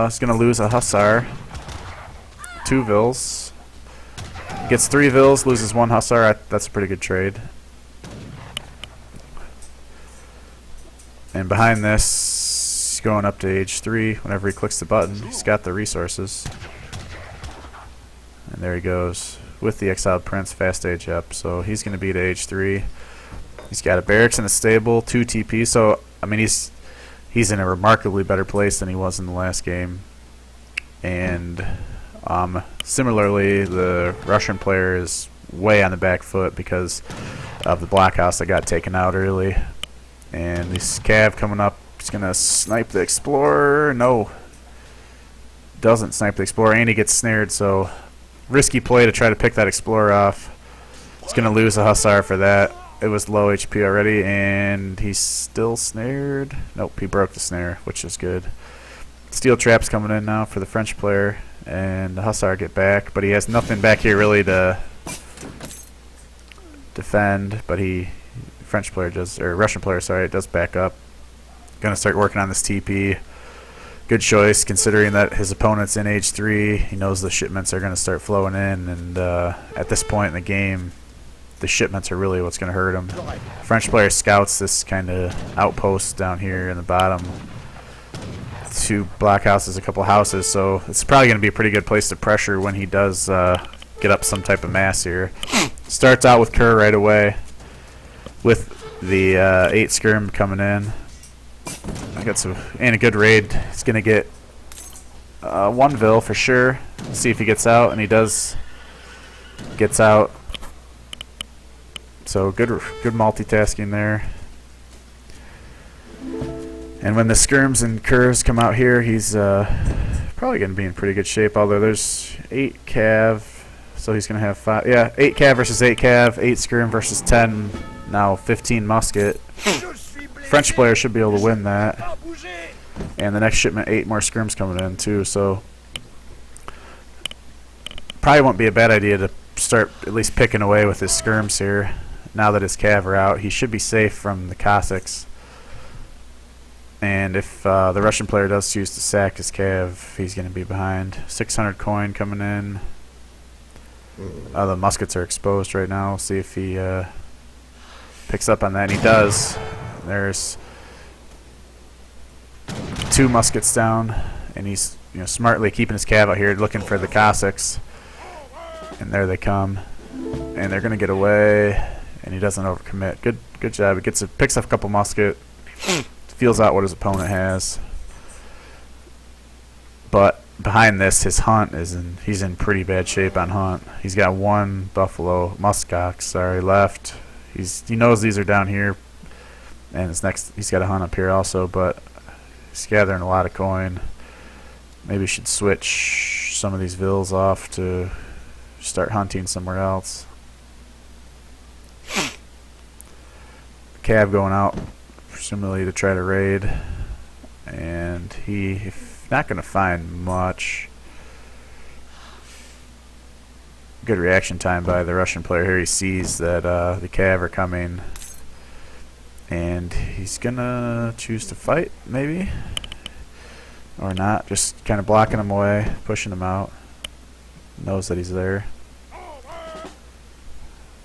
Speaker 1: He's going to lose a Hussar. 2 Vills. Gets 3 Vills, loses 1 Hussar. That's a pretty good trade. And behind this, he's going up to age 3. Whenever he clicks the button, he's got the resources. And there he goes with the Exiled Prince, fast age up. So he's going to be to age 3. He's got a barracks and a stable, 2 TP. So I mean, he's in a remarkably better place than he was in the last game. And similarly, the Russian player is way on the back foot because of the blockhouse that got taken out early. And this cav coming up, he's going to snipe the explorer. No, doesn't snipe the explorer, and he gets snared. So risky play to try to pick that explorer off. He's going to lose a Hussar for that. It was low HP already, and he's still snared. Nope, he broke the snare, which is good. Steel trap's coming in now for the French player, and the Hussar get back, but he has nothing back here really to defend. But French player does, or Russian player, sorry, it does back up. Gonna start working on this TP. Good choice considering that his opponent's in age 3. He knows the shipments are gonna start flowing in, and at this point in the game, the shipments are really what's gonna hurt him. French player scouts this kind of outpost down here in the bottom. 2 blockhouses, a couple houses, so it's probably gonna be a pretty good place to pressure when he does get up some type of mass here. Starts out with Kerr right away. With the 8 skirm coming in, I got some and a good raid. He's gonna get 1 Vill for sure. See if he gets out, and he does. Gets out. So good multitasking there. And when the skirms and Kerrs come out here, he's probably gonna be in pretty good shape. Although there's 8 cav, so he's gonna have 5. Yeah, 8 cav versus 8 cav, 8 skirm versus 10. Now 15 musket. French player should be able to win that. And the next shipment, 8 more skirms coming in too. So probably won't be a bad idea to start at least picking away with his skirms here. Now that his cav are out, he should be safe from the Cossacks. And if the Russian player does choose to sack his cav, he's going to be behind. 600 coin coming in. The muskets are exposed right now. We'll see if he picks up on that, and he does. There's 2 muskets down, and he's smartly keeping his cav out here, looking for the Cossacks. And there they come, and they're gonna get away, and he doesn't overcommit. Good job. He picks up a couple musket, feels out what his opponent has. But behind this, his hunt he's in pretty bad shape on hunt. He's got 1 buffalo muskox, sorry, left. He knows these are down here, and he's got a hunt up here also, but he's gathering a lot of coin. Maybe should switch some of these vills off to start hunting somewhere else. Cav going out, presumably to try to raid, and he's not going to find much. Good reaction time by the Russian player here. He sees that the Cav are coming, and he's going to choose to fight, maybe, or not. Just kind of blocking him away, pushing him out. Knows that he's there.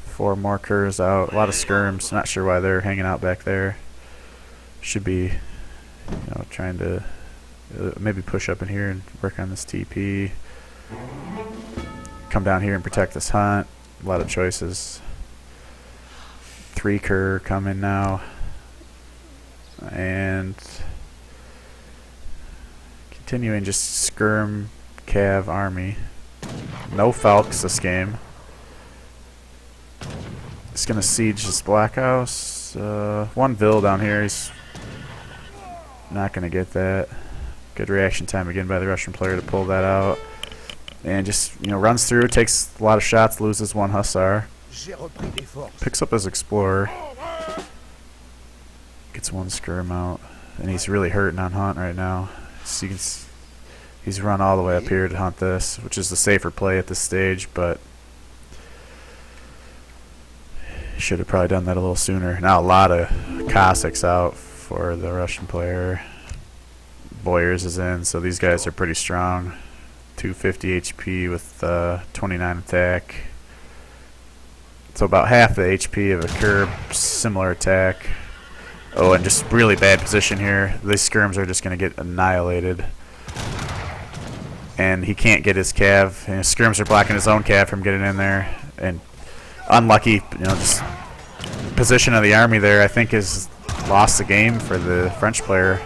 Speaker 1: 4 more curs out. A lot of skirms. Not sure why they're hanging out back there. Should be, trying to maybe push up in here and work on this TP. Come down here and protect this hunt. A lot of choices. 3 cur coming now. And continuing just skirm Cav army. No Falks this game. He's going to siege this Black House. 1 Vill down here. He's not going to get that. Good reaction time again by the Russian player to pull that out. And just, runs through, takes a lot of shots, loses 1 Hussar. Picks up his Explorer. Gets 1 skirm out. And he's really hurting on hunt right now. So he's run all the way up here to hunt this, which is the safer play at this stage, but should have probably done that a little sooner. Now a lot of Cossacks out for the Russian player. Boyers is in, so these guys are pretty strong. 250 HP with 29 attack. So about half the HP of a curb, similar attack. Oh, and just really bad position here. These skirms are just going to get annihilated. And he can't get his cav. And his skirms are blocking his own cav from getting in there. And unlucky, just position of the army there, I think, has lost the game for the French player.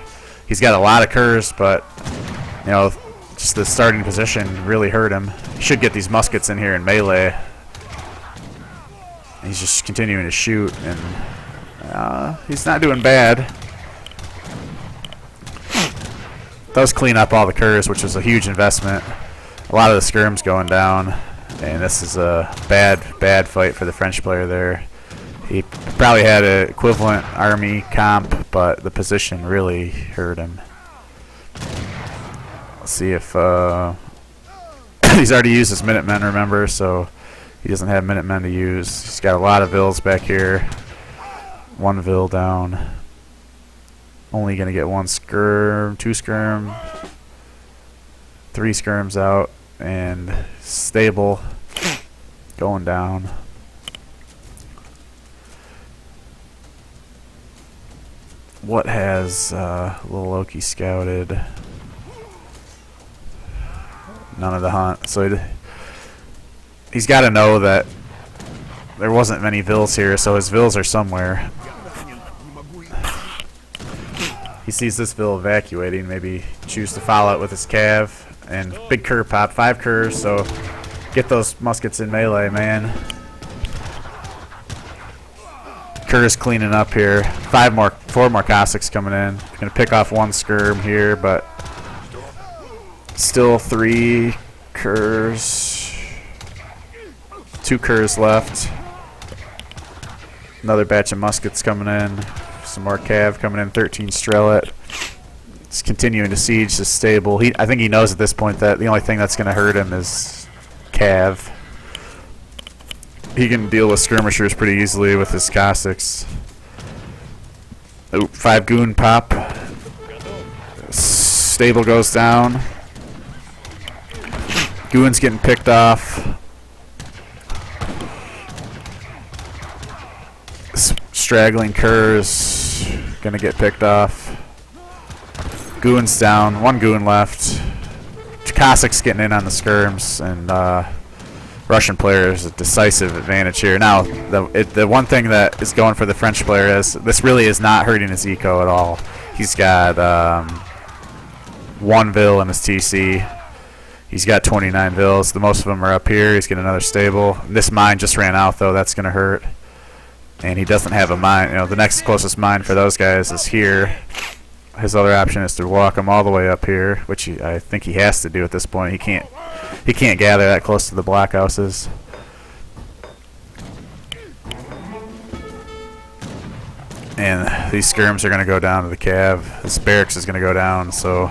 Speaker 1: He's got a lot of curs, but just the starting position really hurt him. He should get these muskets in here in melee. He's just continuing to shoot, and he's not doing bad. Does clean up all the curs, which was a huge investment. A lot of the skirms going down. And this is a bad fight for the French player there. He probably had an equivalent army comp, but the position really hurt him. Let's see if he's already used his Minutemen, remember, so he doesn't have Minutemen to use. He's got a lot of Vills back here. 1 Vill down. Only going to get 1 skirm, 2 skirm, 3 skirms out. And stable going down. What has loloekie scouted? None of the hunt. So he's got to know that there wasn't many Vills here, so his Vills are somewhere. He sees this Vill evacuating, maybe choose to follow it with his cav. And big cur pop, 5 curs, so get those muskets in melee, man. Curs cleaning up here. 4 more Cossacks coming in. Gonna pick off 1 skirm here, but still 3 curs. 2 curs left. Another batch of muskets coming in. Some more cav coming in. 13 Strelet. He's continuing to siege the stable. I think he knows at this point that the only thing that's going to hurt him is cav. He can deal with skirmishers pretty easily with his Cossacks. Oh, 5 goon pop. Stable goes down. Goon's getting picked off. Straggling curs going to get picked off. Goon's down. 1 goon left. Cossacks getting in on the skirms, and Russian player has a decisive advantage here. Now, the one thing that is going for the French player is this really is not hurting his eco at all. He's got 1 Vill in his TC. He's got 29 Vills. The most of them are up here. He's getting another stable. This mine just ran out, though. That's going to hurt. And he doesn't have a mine. The next closest mine for those guys is here. his other option is to walk him all the way up here, which I think he has to do at this point. He can't gather that close to the blockhouses. And these skirms are going to go down to the cav. This barracks is going to go down, so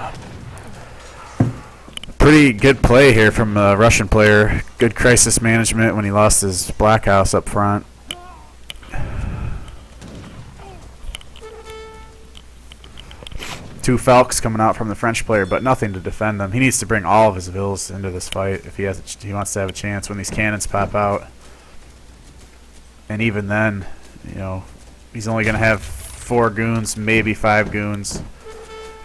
Speaker 1: pretty good play here from the Russian player. Good crisis management when he lost his blockhouse up front. Two Falks coming out from the French player, but nothing to defend them. He needs to bring all of his vills into this fight if he wants to have a chance when these cannons pop out. And even then, you know, he's only going to have 4 goons, maybe 5 goons.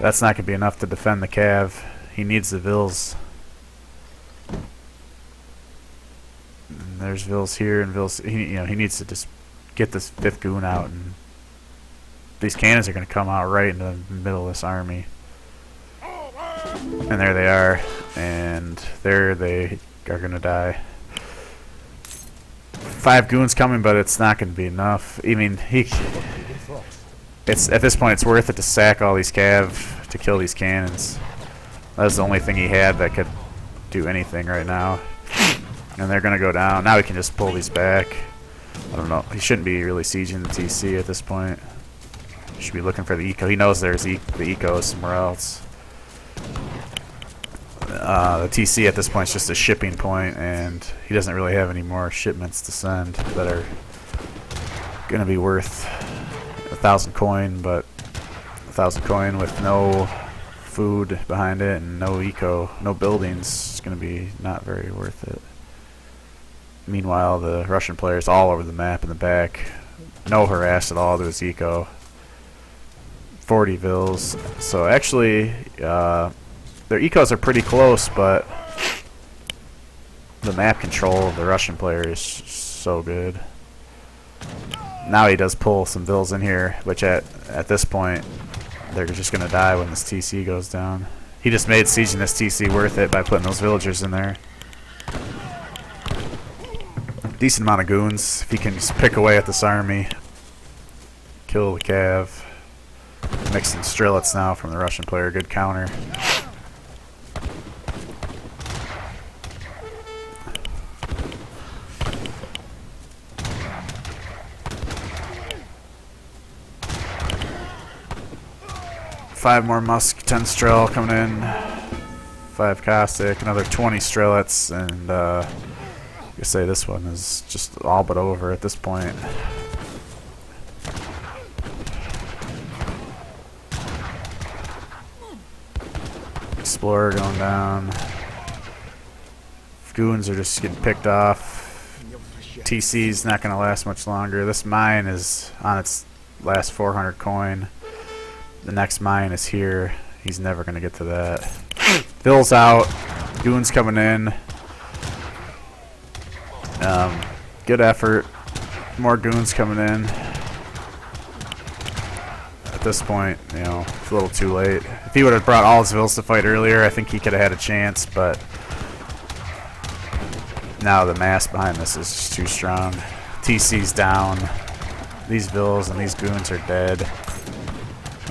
Speaker 1: That's not going to be enough to defend the cav. He needs the vills. And there's vills here and vills. He needs to just get this 5th goon out, and these cannons are going to come out right in the middle of this army. And there they are, and there they are going to die. 5 goons coming, but it's not going to be enough. I mean, it's at this point it's worth it to sack all these cav to kill these cannons. That's the only thing he had that could do anything right now. And they're going to go down. Now we can just pull these back. I don't know. He shouldn't be really sieging the TC at this point. He should be looking for the eco. He knows there's the eco somewhere else. The TC at this point is just a shipping point, and he doesn't really have any more shipments to send that are going to be worth 1,000 coin, but 1,000 coin with no food behind it and no eco, no buildings, is going to be not very worth it. Meanwhile, the Russian players all over the map in the back, no harass at all to his eco. 40 vills. So actually, their ecos are pretty close, but the map control of the Russian player is so good. Now he does pull some vills in here, which at this point they're just going to die when this TC goes down. He just made sieging this TC worth it by putting those villagers in there. Decent amount of goons. If he can just pick away at this army, kill the cav. Mixing Strelets now from the Russian player. Good counter. Five more Musk, 10 Strel coming in. 5 Caustic, another 20 Strelets, and I say this one is just all but over at this point. Explorer going down. Goons are just getting picked off. TC's not going to last much longer. This mine is on its last 400 coin. The next mine is here. He's never going to get to that. Bill's out. Goons coming in. Good effort. More goons coming in. At this point, you know, it's a little too late. If he would have brought all his vills to fight earlier, I think he could have had a chance, but now the mass behind this is just too strong. TC's down. These vills and these goons are dead.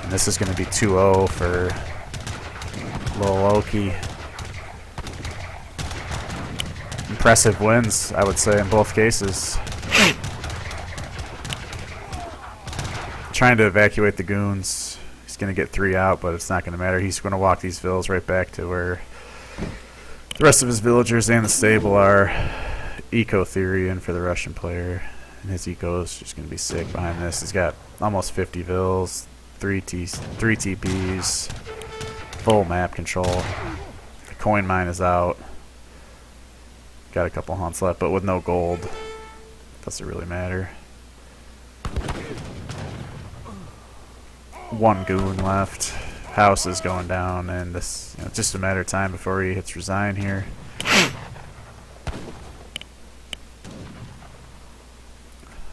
Speaker 1: And this is going to be 2-0 for loloekie. Impressive wins, I would say, in both cases. Trying to evacuate the goons. He's going to get 3 out, but it's not going to matter. He's going to walk these vills right back to where the rest of his villagers and the stable are. Eco theory in for the Russian player. And his eco is just going to be sick behind this. He's got almost 50 vills, 3 TPs, full map control. The coin mine is out. Got a couple hunts left, but with no gold. Doesn't really matter. 1 goon left. House is going down, and this, you know, it's just a matter of time before he hits resign here.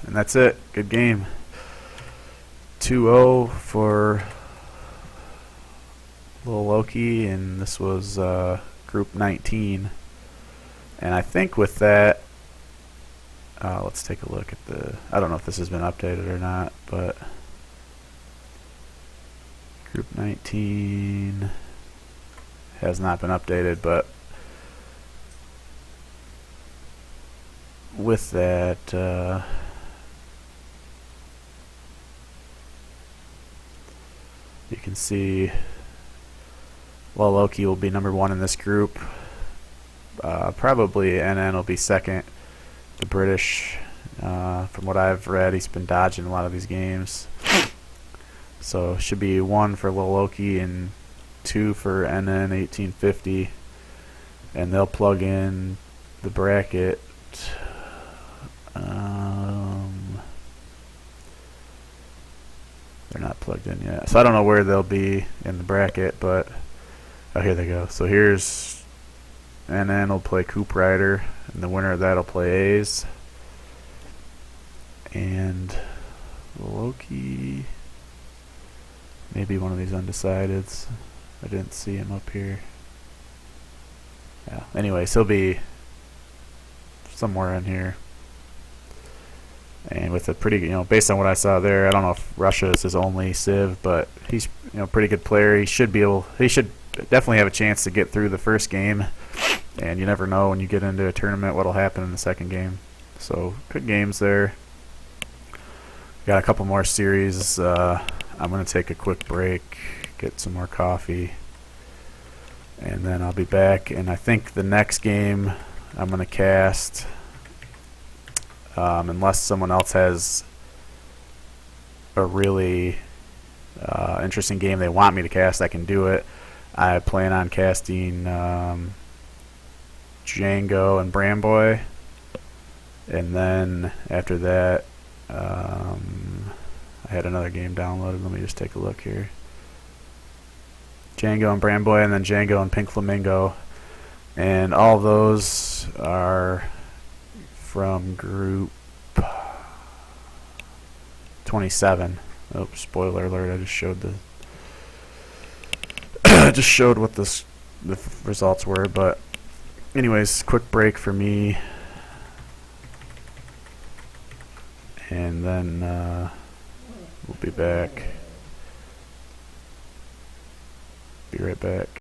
Speaker 1: And that's it. Good game. 2-0 for loloekie, and this was Group 19. And I think with that, let's take a look at the, I don't know if this has been updated or not, but Group 19 has not been updated, but with that, you can see loloekie will be number 1 in this group. Probably NN will be second. The British, from what I've read, he's been dodging a lot of these games. So should be 1 for loloekie and 2 for NN 1850, and they'll plug in the bracket. They're not plugged in yet, so I don't know where they'll be in the bracket, but oh, here they go. So here's NN will play Coop Rider, and the winner of that will play A's. And loloekie, maybe one of these undecideds. I didn't see him up here. Yeah. Anyways, he'll be somewhere in here. And with a pretty, based on what I saw there, I don't know if Russia is his only civ, but he's, pretty good player. He should definitely have a chance to get through the first game. And you never know when you get into a tournament what'll happen in the second game. So good games there. Got a couple more series. I'm going to take a quick break, get some more coffee, and then I'll be back. And I think the next game I'm going to cast, unless someone else has a really interesting game they want me to cast, I can do it. I plan on casting Django and Bramboy, and then after that, I had another game downloaded. Let me just take a look here. Django and Bramboy, and then Django and Pink Flamingo, and all of those are from Group 27. Oh, spoiler alert! I just showed what the results were. But anyways, quick break for me, and then we'll be back. Be right back.